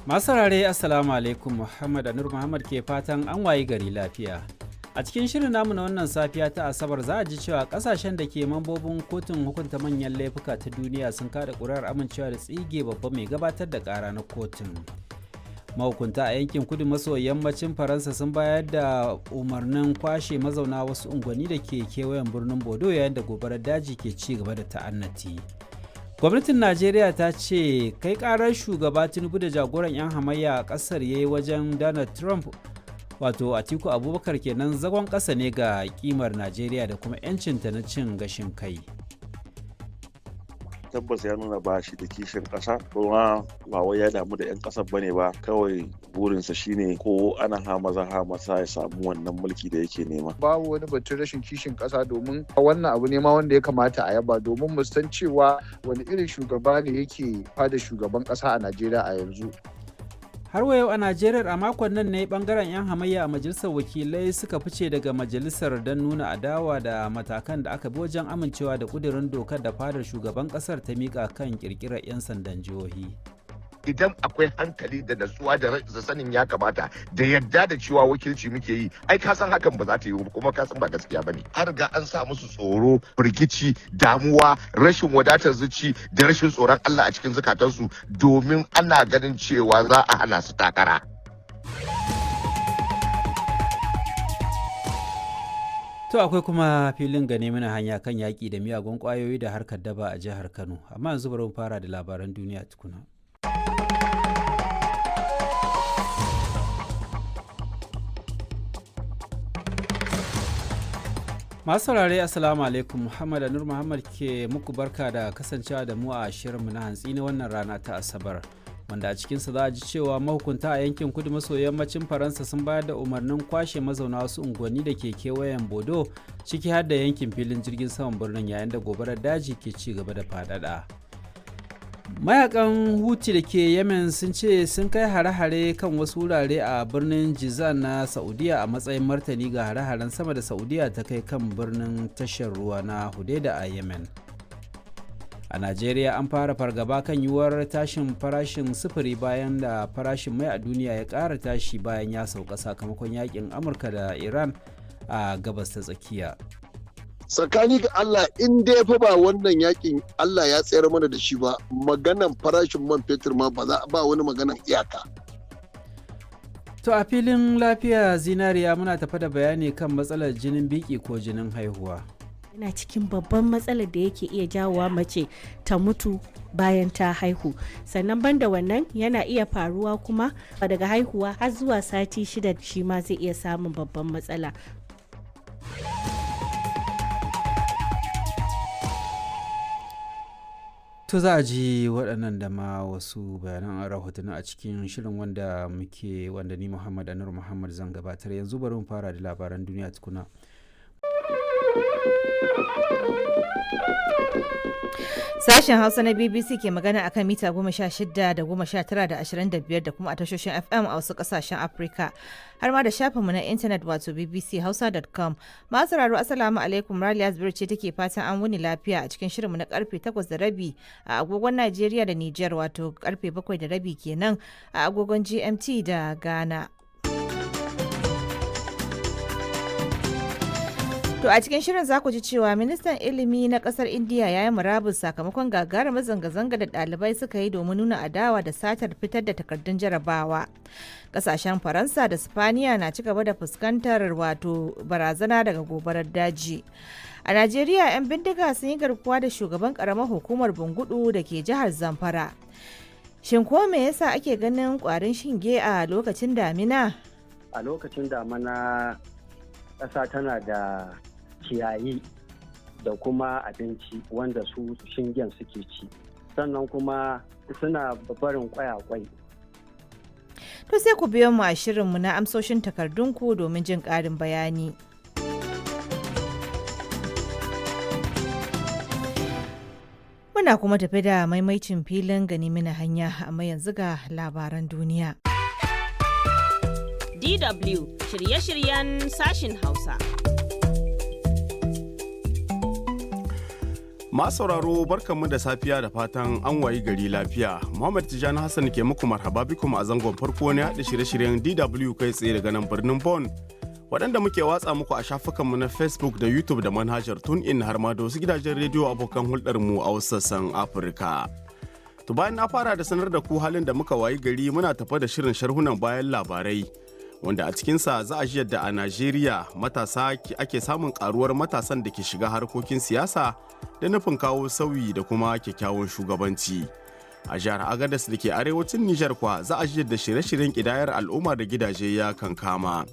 Masu saurare Assalamu alaikum, Muhammad Anur Muhammad ke fatan an wayi gari lafiya. A cikin shirin namu na wannan safiya ta Asabar za a ji cewa kasashen da ke mambobin kotun hukunta manyan laifuka ta duniya sun kada ƙuri'ar amincewa da tsige babban mai gabatar da ƙara na kotun. Mahukunta a yankin kudu maso yammacin Faransa sun bayar da umarnin kwashe mazauna wasu unguwanni da ke kewayen birnin Bordeaux yayin da gobarar daji ke ci gaba da ta'annati. Gwamnatin Najeriya ta ce kai karar shugaba Tinubu da jagoran 'yan hamayya a kasar ya yi wajen Donald Trump wato Atiku Abubakar kenan zagon ƙasa ne ga ƙimar Najeriya da kuma 'yancinta na cin gashin kai. Tabbas ya nuna ba shi da kishin ƙasa kuma ba wai ya damu da 'yan ƙasar bane ba, kawai burinsa shine ko ana hamasa ya samu wannan mulki da yake nema. Babu wani batun rashin kishin ƙasa, domin wannan abu ne ma wanda ya kamata a yaba, domin mu san cewa wani irin shugaba ne yake fada shugaban ƙasa a Najeriya a yanzu. Har wa yau a Najeriya a makon nan ne bangaren 'yan hamayya a Majalisar Wakilai suka fice daga majalisar don nuna adawa da matakan da aka bi wajen amincewa da kudirin dokar da fadar shugaban kasar ta mika kan kirkirar 'yan sandan jihohi. Idan akwai hankali da natsuwa da sanin ya kamata da yadda da cewa wakilci muke yi, ai ka san hakan ba za ta yi kuma ka san ba gaskiya bane. An riga an sa musu tsoro, firgici, damuwa, rashin wadatar zuci da rashin tsoron Allah a cikin zukatansu, domin ana ganin cewa za a hana su takara. To akwai kuma filin Gane Mana Hanya kan yaƙi da miyagun ƙwayoyi da harkar daba a jihar Kano, amma yanzu bari mu fara da labaran duniya tukuna. Masu saurare Assalamu alaikum, Muhammad Anur Muhammad ke muku barka da kasancewa da mu a shirinmu na hantsi na wannan rana ta Asabar, wanda a cikinsa za a ji cewa mahukunta a yankin kudu maso yammacin Faransa sun bayar da umarnin kwashe mazauna wasu unguwanni da ke kewayen Bordeaux, ciki har da yankin filin jirgin saman birnin, yayin da gobarar daji ke ci gaba da faɗaɗa. Mayakan Houthi da ke Yemen sun ce sun kai hare-hare kan wasu wurare a birnin Jizan na Saudiya a matsayin martani ga hare-haren sama da Saudiya ta kai kan birnin tashar ruwa na Hudaida a Yemen. A Najeriya an fara fargaba kan yiwuwar tashin farashin sufuri bayan da farashin mai a duniya ya ƙara tashi bayan ya sauka sakamakon yakin Amurka da Iran a gabas ta tsakiya. Tsakani ga Allah, in dai fa ba wannan yakin Allah ya tsayar mana da shi ba, maganan farashin man fetur ma ba wani maganan iyaka. To a filin lafiya zinariya muna tafa da bayani kan matsalar jinin biki ko jinin haihuwa. Yana cikin babban matsalar da yake iya jawowa mace ta mutu bayan ta haihu. Sannan banda wannan yana iya faruwa kuma daga haihuwa har zuwa sati 6 shi ma zai iya samun babban matsala. To za a ji waɗannan da ma wasu bayanan rahotanni a cikin shirin wanda ni Muhammad Anur Muhammad zan gabatar. Yanzu bari mu fara da labaran duniya tukuna. Sashen Hausa na BBC ke magana akan mita 16 da 19 da 25 da kuma a tashoshin FM a wasu kasashen Afirka. Har ma da shafinmu na intanet wato bbchausa.com. Masu sauraro Assalamu alaikum, Raliya Zubir ce take fatan an wuni lafiya a cikin shirinmu na karfe 8:30 a agogon Najeriya da Nijar, wato karfe 7:30 kenan a agogon GMT da Ghana. To a cikin shirin za ku ji cewa ministan ilimi na kasar Indiya ya yi murabus sakamakon gagarumar zanga-zanga da ɗalibai suka yi domin nuna adawa da satar fitar da takardun jarabawa. Kasashen Faransa da Spaniya na ci gaba da fuskantar wato barazana daga gobarar daji. A Najeriya 'yan bindiga sun yi garkuwa da shugaban karamar hukumar Bungudu da ke jihar Zamfara. Shin ko me yasa ake ganin kwarin shinge a lokacin damina? A lokacin damina ƙasa tana da ciyayi da kuma abinci wanda su shingen suke ci, sannan kuma suna barin kwayakwai. To sai ku biyo mu a shirinmu na amsoshin takardunku domin jin ƙarin bayani. Muna kuma tafi da maimaicin filin Gane Mana Hanya, amma yanzu ga labaran duniya. DW shirye-shiryen sashin Hausa. Masu sauraro barkanmu da safiya da fatan an wayi gari lafiya. Muhammad Tijani Hassan ke muku marhaba bikum a zangon farko ne haɗa shirye-shiryen DW kai tsaye daga nan birnin Bonn. Waɗanda muke watsa muku a shafukanmu na Facebook da YouTube da manhajar TuneIn har ma da wasu gidajen rediyo abokan hulɗarmu a wasu sassan Afirka. To bayan na fara da sanar da ku halin da muka wayi gari muna tafa da shirin sharhunan bayan labarai. Wanda a cikinsa za a ji yadda a Najeriya matasa ake samun karuwar matasan da ke shiga harkokin siyasa da nufin kawo sauyi da kuma kyakkyawan shugabanci. A jihar Agadez da ke arewacin Nijar kwa za a ji yadda shirye-shiryen ƙidayar al'umma da gidaje ya kankama.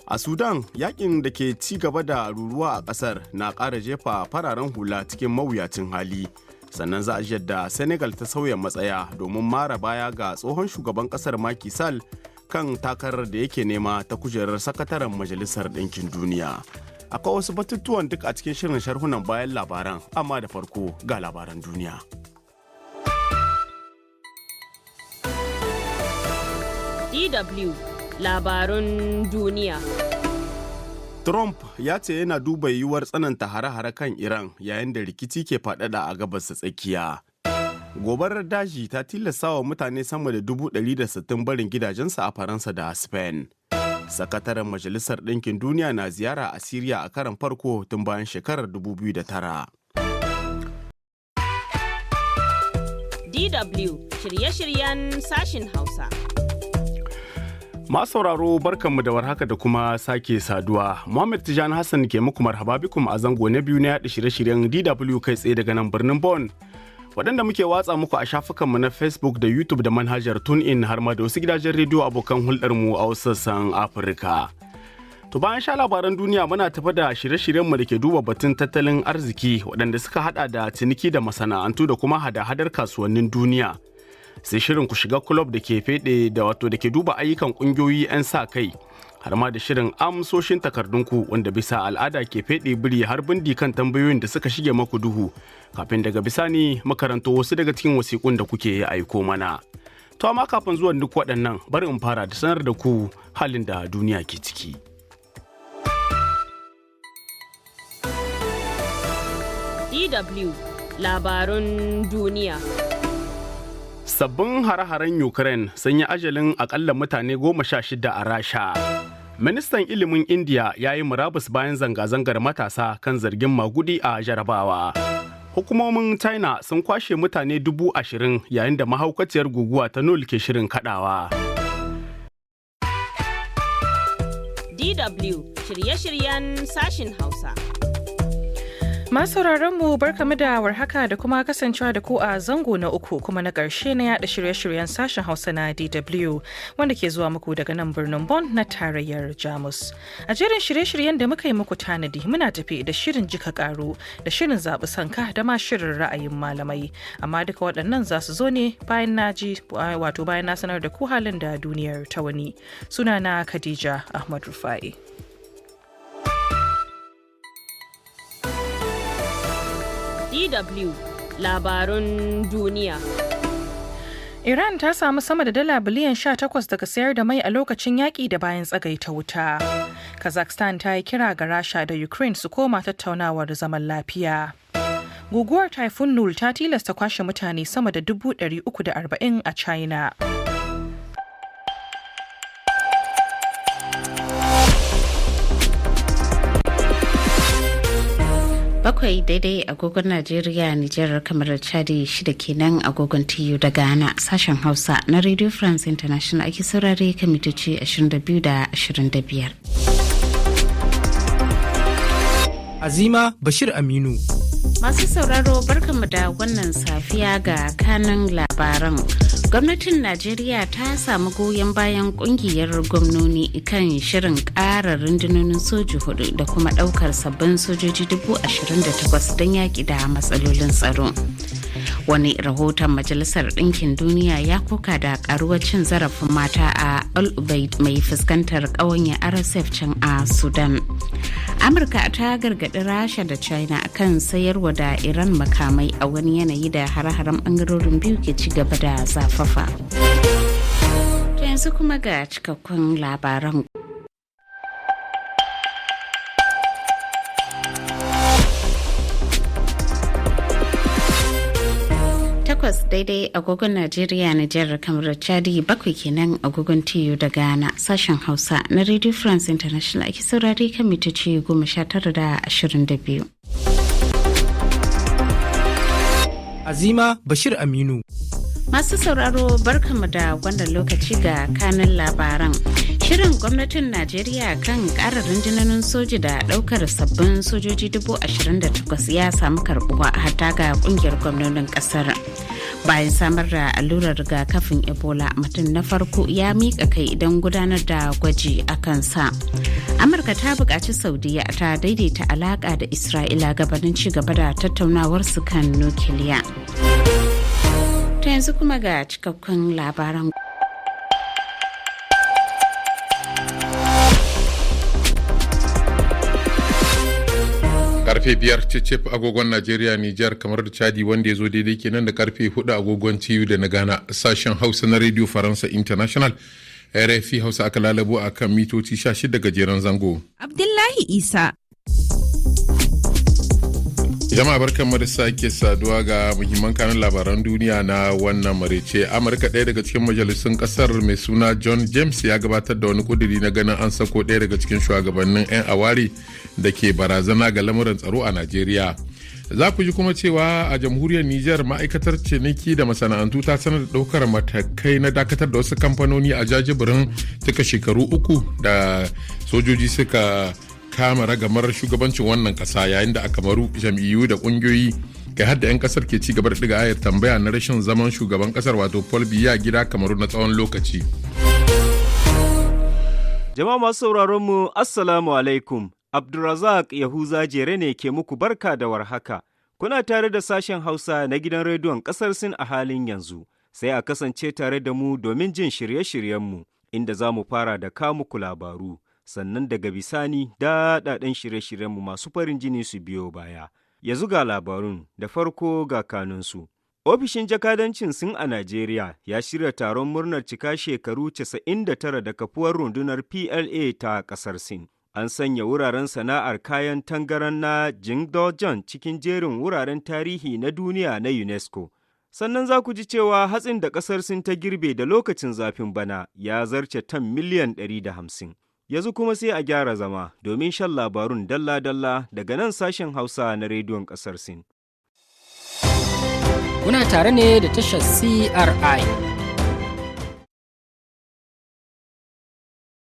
A Sudan yakin da ke ci gaba da ruruwa a ƙasar na ƙara jefa fararen hula cikin mawuyacin hali. Sannan za a ji yadda Senegal ta sauya matsaya domin mara baya ga tsohon shugaban ƙasar Macky Sall kan takarar da yake nema ta kujerar sakataren Majalisar Ɗinkin Duniya. Akwai wasu batutuwan duk a cikin shirin sharhunan bayan labaran, amma da farko ga labaran duniya. DW Labarun Duniya. Trump ya ce yana duba yiwuwar tsananta hare-hare kan Iran yayin da rikici ke faɗaɗa a gabas ta tsakiya. Gobarar daji ta tilasta wa mutane sama da 160 barin gidajensu a Faransa da Spain. Sakataren Majalisar Ɗinkin Duniya na ziyara a Siriya a karon farko tun bayan shekarar 2009. DW shirye-shiryen sashin Hausa. Masu sauraro barkanmu da warhaka da kuma sake saduwa. Muhammad Tijani Hassan ke muku marhaba bikum a zango na biyu na yaɗa shirye-shiryen DW kai tsaye daga nan birnin Bonn. Waɗanda muke watsa muku a shafukanmu na Facebook da YouTube da manhajar TuneIn har ma da wasu gidajen rediyo abokan hulɗarmu a wasu sassan Afirka. To bayan sha labaran duniya muna tafa da shirye-shiryenmu da ke duba batun tattalin arziki waɗanda suka haɗa da ciniki da masana'antu da kuma hada-hadar kasuwannin duniya. Sai shirin ku shiga club da ke feɗe da wato da ke duba ayyukan ƙungiyoyi 'yan sa kai. Har ma da shirin amsoshin takardunku wanda bisa al'ada ke feɗe biri har bindi kan tambayoyin da suka shige maku duhu kafin daga bisani makaranto wasu daga cikin wasiƙun da kuke aiko mana. To amma kafin zuwan duk waɗannan bari in fara da sanar da ku halin da duniya ke ciki. DW Labarun Duniya. Sabbin hare-haren Ukraine sun yi ajalin akalla mutane 16 a Rasha. Ministan ilimin India ya yi murabus bayan zanga-zangar matasa kan zargin magudi a jarabawa. Hukumomin China sun kwashe mutane 20,000 yayin da mahaukaciyar guguwa ta Nul ke shirin kadawa. DW shirye-shiryen sashin Hausa. Masu mu barkamu da warhaka da kuma kasancewa da ku a zango na uku kuma na ƙarshe na yada shirye-shiryen sashen Hausa na DW wanda ke zuwa muku daga nan birnin Bonn na tarayyar Jamus. A jerin shirye-shiryen da muka yi muku tanadi muna tafi da shirin jika ƙaru da shirin zaɓi sanka da ma shirin ra'ayin malamai. Amma duka waɗannan za su zo ne bayan na sanar da ku halin da duniyar ta wani. Sunana Khadija Ahmad Rufai. DW Labarun Duniya. Iran ta samu sama da dala biliyan 18 daga sayar da mai a lokacin yaƙi da bayan tsagaita wuta. Kazakhstan ta yi kira ga Rasha da Ukraine su koma tattaunawar zaman lafiya. Guguwar Typhoon Nul ta tilasta kwashe mutane sama da 340 a China. Bakwai daidai agogon Najeriya, Nijar, kamar Chadi, shida kenan agogon TU da Ghana. Sashen Hausa na Radio France International ake saurare kan mitoci 22 da 25. Azima Bashir Aminu. Masu sauraro barkanmu da wannan safiya ga kanin labaran. Gwamnatin Najeriya ta samu goyon bayan kungiyar gwamnoni kan shirin ƙara rundunonin soji 4 da kuma ɗaukar sabbin sojoji 28,000 don yaƙi da matsalolin tsaro. Wani rahoton Majalisar Ɗinkin Duniya ya koka da ƙaruwar cin zarafin mata a Al Ubaid mai fuskantar ƙawanya RSF can a Sudan. Amurka ta gargaɗi Rasha da China kan sayarwa da Iran makamai a wani yanayi da hare-haren ɓangarorin biyu ke ci gaba da zafafa. Yanzu kuma ga cikakkun labaran. 8 daidai agogon Najeriya, Nijar, kamar Chadi, 7 kenan agogon TU da Ghana. Sashen Hausa na Radio France International ake saurari kan mitoci 19 da 22. Azima Bashir Aminu. Masu sauraro barkamu da wannan lokaci ga kanin labaran. Shirin gwamnatin Najeriya kan ƙara rundunonin soji da ɗaukar sabbin sojoji 28,000 ya samu karɓuwa hatta ga ƙungiyar gwamnonin ƙasar. Bayan samar da allurar rigakafin Ebola, mutum na farko ya miƙa kai idan gudanar da gwaji a kansa. Amurka ta buƙaci Saudiya ta daidaita alaƙa da Isra'ila gabanin ci gaba da tattaunawarsu kan nukiliya. Ta yanzu kuma ga cikakkun labaran. Karfe 5 cicif agogon Najeriya, Nijar, kamar da Chadi, wanda ya zo daidai kenan da karfe 4 agogon TU da na Ghana. Sashen Hausa na Radio Faransa International RFI Hausa aka lalabo a kan mitoci 16 gajeren zango. Abdullahi Isa. Jama'a barkanmu da sake saduwa ga muhimman kanun labaran duniya na wannan marece. Amurka, ɗaya daga cikin majalisun ƙasar mai suna John James, ya gabatar da wani kuduri na ganin an sako ɗaya daga cikin shugabannin 'yan awari da ke barazana ga lamuran tsaro a Najeriya. Za ku ji kuma cewa a jamhuriyar Nijar, ma'aikatar ciniki da masana'antu ta sanar da ɗaukar matakai na dakatar da wasu kamfanoni a jajibirin cika shekaru 3 da sojoji suka kama ragamar shugabancin wannan kasa, yayin da a Kamaru jam'iyyu da kungiyoyi kai hadda 'yan kasar ke ci gaba da ɗiga ayar tambaya na rashin zaman shugaban kasar wato Paul Biya gida Kamaru na tsawon lokaci. Jama'a masu sauraron mu assalamu alaikum. Abdulrazak Yahuza Jere ne ke muku barka da warhaka. Kuna tare da sashen Hausa na gidan rediyon kasar Sin a halin yanzu. Sai a kasance tare da mu domin jin shirye-shiryenmu, inda za mu fara da muku labaru. Sannan daga bisani daɗaɗen shirye-shiryenmu masu farin jini su biyo baya. Yanzu ga labarun, da farko ga kanunsu. Ofishin jakadancin Sin a Najeriya ya shirya taron murnar cika shekaru 99 da kafuwar rundunar PLA ta ƙasar Sin. An sanya wuraren sana'ar kayan tangaran na Jingdojon cikin jerin wuraren tarihi na duniya na UNESCO. Sannan za ku ji cewa hatsin da ƙasar Sin ta girbe da lokacin zafin bana ya zarce tan miliyan 150. Yanzu kuma sai a gyara zama domin shan labarun dalla-dalla daga nan sashen Hausa na rediyon ƙasar Sin. Kuna tare ne da tashar CRI